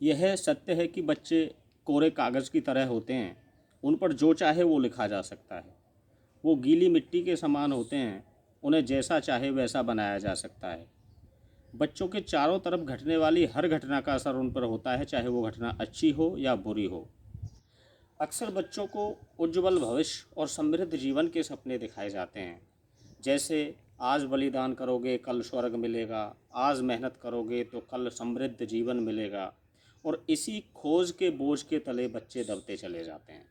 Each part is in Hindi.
यह सत्य है कि बच्चे कोरे कागज़ की तरह होते हैं। उन पर जो चाहे वो लिखा जा सकता है। वो गीली मिट्टी के समान होते हैं। उन्हें जैसा चाहे वैसा बनाया जा सकता है। बच्चों के चारों तरफ घटने वाली हर घटना का असर उन पर होता है, चाहे वो घटना अच्छी हो या बुरी हो। अक्सर बच्चों को उज्ज्वल भविष्य और समृद्ध जीवन के सपने दिखाए जाते हैं। जैसे आज बलिदान करोगे कल स्वर्ग मिलेगा, आज मेहनत करोगे तो कल समृद्ध जीवन मिलेगा। और इसी खोज के बोझ के तले बच्चे दबते चले जाते हैं।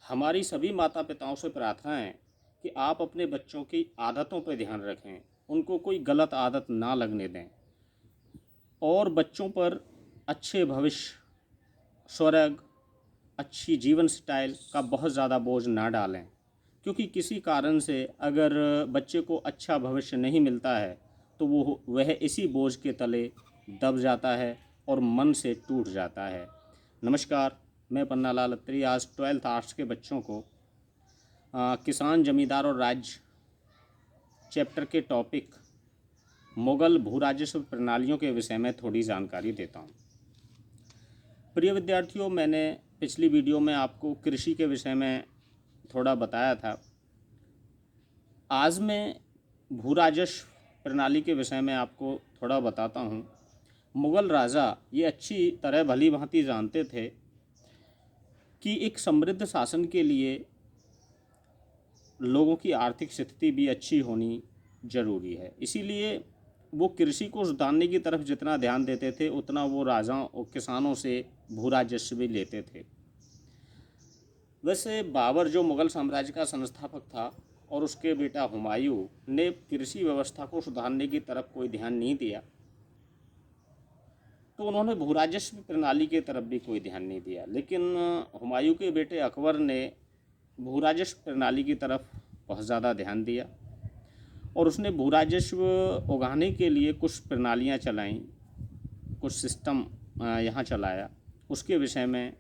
हमारी सभी माता पिताओं से प्रार्थना है कि आप अपने बच्चों की आदतों पर ध्यान रखें, उनको कोई गलत आदत ना लगने दें और बच्चों पर अच्छे भविष्य, स्वर्ग, अच्छी जीवन स्टाइल का बहुत ज़्यादा बोझ ना डालें। क्योंकि किसी कारण से अगर बच्चे को अच्छा भविष्य नहीं मिलता है तो वह इसी बोझ के तले दब जाता है और मन से टूट जाता है। नमस्कार, मैं पन्नालाल अत्री आज 12th आर्ट्स के बच्चों को किसान, जमींदार और राज्य चैप्टर के टॉपिक मुगल भू राजस्व प्रणालियों के विषय में थोड़ी जानकारी देता हूँ। प्रिय विद्यार्थियों, मैंने पिछली वीडियो में आपको कृषि के विषय में थोड़ा बताया था। आज मैं भू राजस्व प्रणाली के विषय में आपको थोड़ा बताता हूँ। मुग़ल राजा ये अच्छी तरह भली भांति जानते थे कि एक समृद्ध शासन के लिए लोगों की आर्थिक स्थिति भी अच्छी होनी ज़रूरी है। इसीलिए वो कृषि को सुधारने की तरफ जितना ध्यान देते थे, उतना वो राजाओं और किसानों से भू राजस्व भी लेते थे। वैसे बाबर जो मुग़ल साम्राज्य का संस्थापक था और उसके बेटा हुमायूं ने कृषि व्यवस्था को सुधारने की तरफ कोई ध्यान नहीं दिया, तो उन्होंने भू राजस्व प्रणाली की तरफ भी कोई ध्यान नहीं दिया। लेकिन हुमायूं के बेटे अकबर ने भू राजस्व प्रणाली की तरफ बहुत ज़्यादा ध्यान दिया और उसने भू राजस्व उगाने के लिए कुछ प्रणालियाँ चलाईं, कुछ सिस्टम यहाँ चलाया। उसके विषय में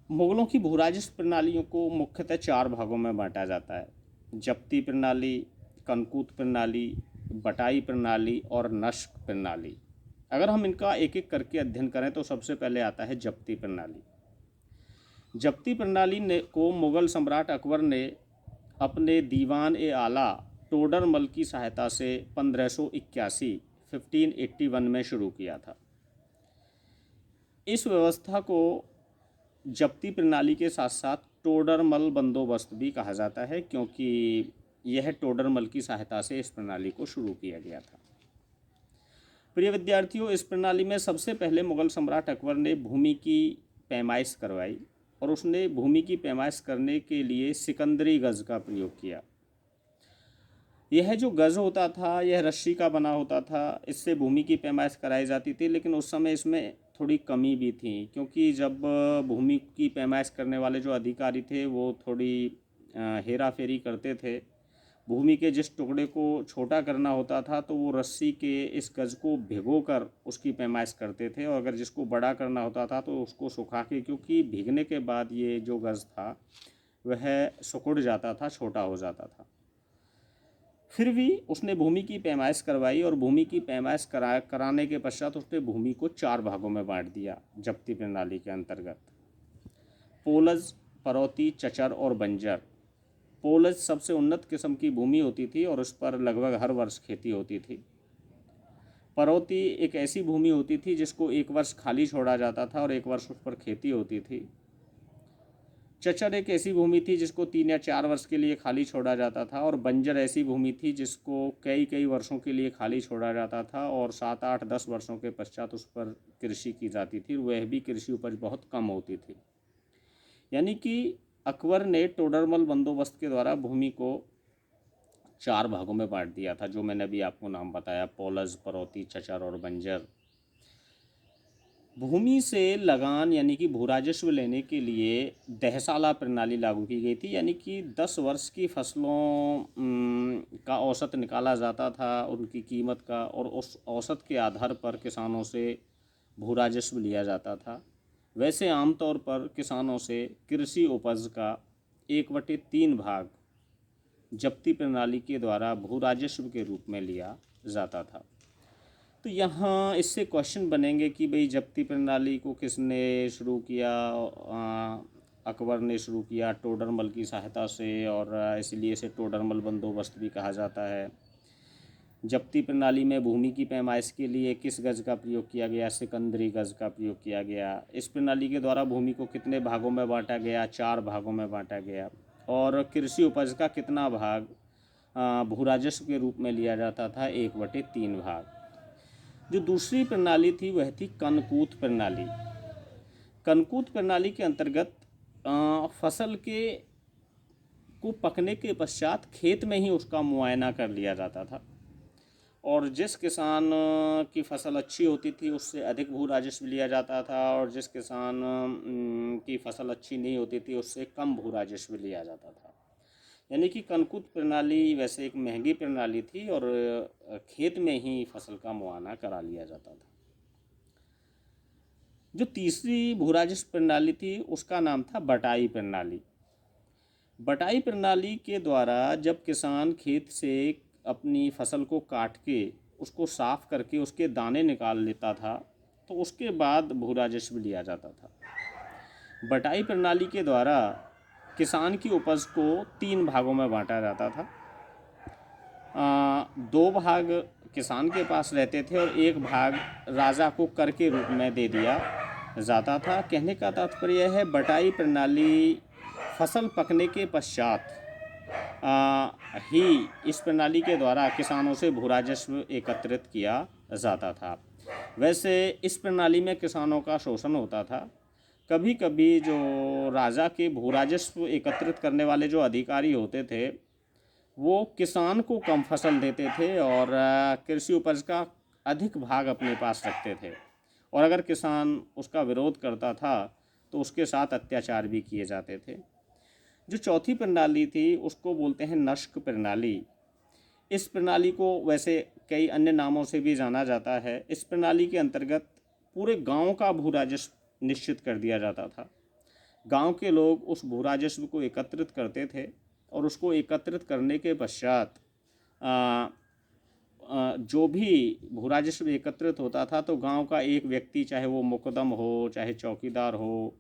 मुग़लों की भू राजस्व प्रणालियों को मुख्यतः 4 भागों में बांटा जाता है: जब्ती प्रणाली, कनकूत प्रणाली, बटाई प्रणाली और नस्क प्रणाली। अगर हम इनका एक एक करके अध्ययन करें तो सबसे पहले आता है जब्ती प्रणाली। जब्ती प्रणाली ने को मुग़ल सम्राट अकबर ने अपने दीवान ए आला टोडरमल की सहायता से 1581 में शुरू किया था। इस व्यवस्था को जब्ती प्रणाली के साथ साथ टोडरमल बंदोबस्त भी कहा जाता है, क्योंकि यह टोडरमल की सहायता से इस प्रणाली को शुरू किया गया था। प्रिय विद्यार्थियों, इस प्रणाली में सबसे पहले मुग़ल सम्राट अकबर ने भूमि की पैमाइश करवाई और उसने भूमि की पैमाइश करने के लिए सिकंदरी गज़ का प्रयोग किया। यह जो गज़ होता था यह रस्सी का बना होता था, इससे भूमि की पैमाइश कराई जाती थी। लेकिन उस समय इसमें थोड़ी कमी भी थी, क्योंकि जब भूमि की पैमाइश करने वाले जो अधिकारी थे वो थोड़ी हेरा फेरी करते थे। भूमि के जिस टुकड़े को छोटा करना होता था तो वो रस्सी के इस गज़ को भिगोकर उसकी पैमाइश करते थे, और अगर जिसको बड़ा करना होता था तो उसको सुखा के, क्योंकि भीगने के बाद ये जो गज़ था वह सिकुड़ जाता था, छोटा हो जाता था। फिर भी उसने भूमि की पैमाइश करवाई और भूमि की पैमाइश कराने के पश्चात उसने भूमि को 4 भागों में बांट दिया जब्ती प्रणाली के अंतर्गत: पोलज, परौती, चचर और बंजर। पोलज सबसे उन्नत किस्म की भूमि होती थी और उस पर लगभग हर वर्ष खेती होती थी। परौती एक ऐसी भूमि होती थी जिसको 1 वर्ष खाली छोड़ा जाता था और 1 वर्ष उस पर खेती होती थी। चचर एक ऐसी भूमि थी जिसको 3 या 4 वर्ष के लिए खाली छोड़ा जाता था, और बंजर ऐसी भूमि थी जिसको कई वर्षों के लिए खाली छोड़ा जाता था और 7, 8, 10 वर्षों के पश्चात उस पर कृषि की जाती थी। वह भी कृषि उपज बहुत कम होती थी। यानी कि अकबर ने टोडरमल बंदोबस्त के द्वारा भूमि को 4 भागों में बांट दिया था, जो मैंने अभी आपको नाम बताया: पोलज, परौती, चचर और बंजर। भूमि से लगान यानी कि भू राजस्व लेने के लिए दहसाला प्रणाली लागू की गई थी। यानी कि 10 वर्ष की फसलों का औसत निकाला जाता था, उनकी कीमत का, और उस औसत के आधार पर किसानों से भू राजस्व लिया जाता था। वैसे आमतौर पर किसानों से कृषि उपज का 1/3 भाग जब्ती प्रणाली के द्वारा भू राजस्व के रूप में लिया जाता था। तो यहाँ इससे क्वेश्चन बनेंगे कि भाई जब्ती प्रणाली को किसने शुरू किया। अकबर ने शुरू किया टोडरमल की सहायता से, और इसलिए इसे टोडरमल बंदोबस्त भी कहा जाता है। जब्ती प्रणाली में भूमि की पैमाइश के लिए किस गज का प्रयोग किया गया? सिकंदरी गज का प्रयोग किया गया। इस प्रणाली के द्वारा भूमि को कितने भागों में बांटा गया? 4 भागों में बांटा गया। और कृषि उपज का कितना भाग भू राजस्व के रूप में लिया जाता था? 1/3 भाग। जो दूसरी प्रणाली थी वह थी कनकूत प्रणाली। कनकूत प्रणाली के अंतर्गत फसल को पकने के पश्चात खेत में ही उसका मुआयना कर लिया जाता था, और जिस किसान की फसल अच्छी होती थी उससे अधिक भू राजस्व लिया जाता था, और जिस किसान की फसल अच्छी नहीं होती थी उससे कम भू राजस्व लिया जाता था। यानी कि कनकूत प्रणाली वैसे एक महंगी प्रणाली थी और खेत में ही फसल का मुआयना करा लिया जाता था। जो तीसरी भू राजस्व प्रणाली थी उसका नाम था बटाई प्रणाली। बटाई प्रणाली के द्वारा जब किसान खेत से अपनी फसल को काट के उसको साफ करके उसके दाने निकाल लेता था तो उसके बाद भू राजस्व लिया जाता था। बटाई प्रणाली के द्वारा किसान की उपज को 3 भागों में बांटा जाता था। 2 भाग किसान के पास रहते थे और 1 भाग राजा को कर के रूप में दे दिया जाता था। कहने का तात्पर्य है बटाई प्रणाली फसल पकने के पश्चात ही इस प्रणाली के द्वारा किसानों से भू राजस्व एकत्रित किया जाता था। वैसे इस प्रणाली में किसानों का शोषण होता था। कभी कभी जो राजा के भू राजस्व एकत्रित करने वाले जो अधिकारी होते थे वो किसान को कम फसल देते थे और कृषि उपज का अधिक भाग अपने पास रखते थे, और अगर किसान उसका विरोध करता था तो उसके साथ अत्याचार भी किए जाते थे। जो चौथी प्रणाली थी उसको बोलते हैं नस्क प्रणाली। इस प्रणाली को वैसे कई अन्य नामों से भी जाना जाता है। इस प्रणाली के अंतर्गत पूरे गांव का भू राजस्व निश्चित कर दिया जाता था। गांव के लोग उस भू राजस्व को एकत्रित करते थे और उसको एकत्रित करने के पश्चात जो भी भू राजस्व एकत्रित होता था तो गांव का एक व्यक्ति, चाहे वो मुकदम हो, चाहे चौकीदार हो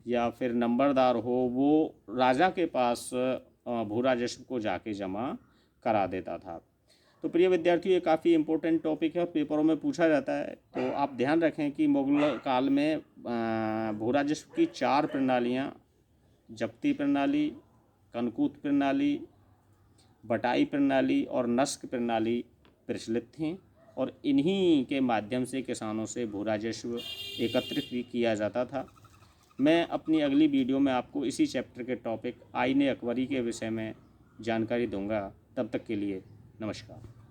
या फिर नंबरदार हो, वो राजा के पास भू राजस्व को जाके जमा करा देता था। तो प्रिय विद्यार्थियों, ये काफ़ी इम्पोर्टेंट टॉपिक है और पेपरों में पूछा जाता है। तो आप ध्यान रखें कि मुगल काल में भू राजस्व की 4 प्रणालियाँ, जब्ती प्रणाली, कनकूत प्रणाली, बटाई प्रणाली और नस्क प्रणाली प्रचलित थीं, और इन्हीं के माध्यम से किसानों से भू राजस्व एकत्रित भी किया जाता था। मैं अपनी अगली वीडियो में आपको इसी चैप्टर के टॉपिक आईन अकबरी के विषय में जानकारी दूंगा। तब तक के लिए नमस्कार।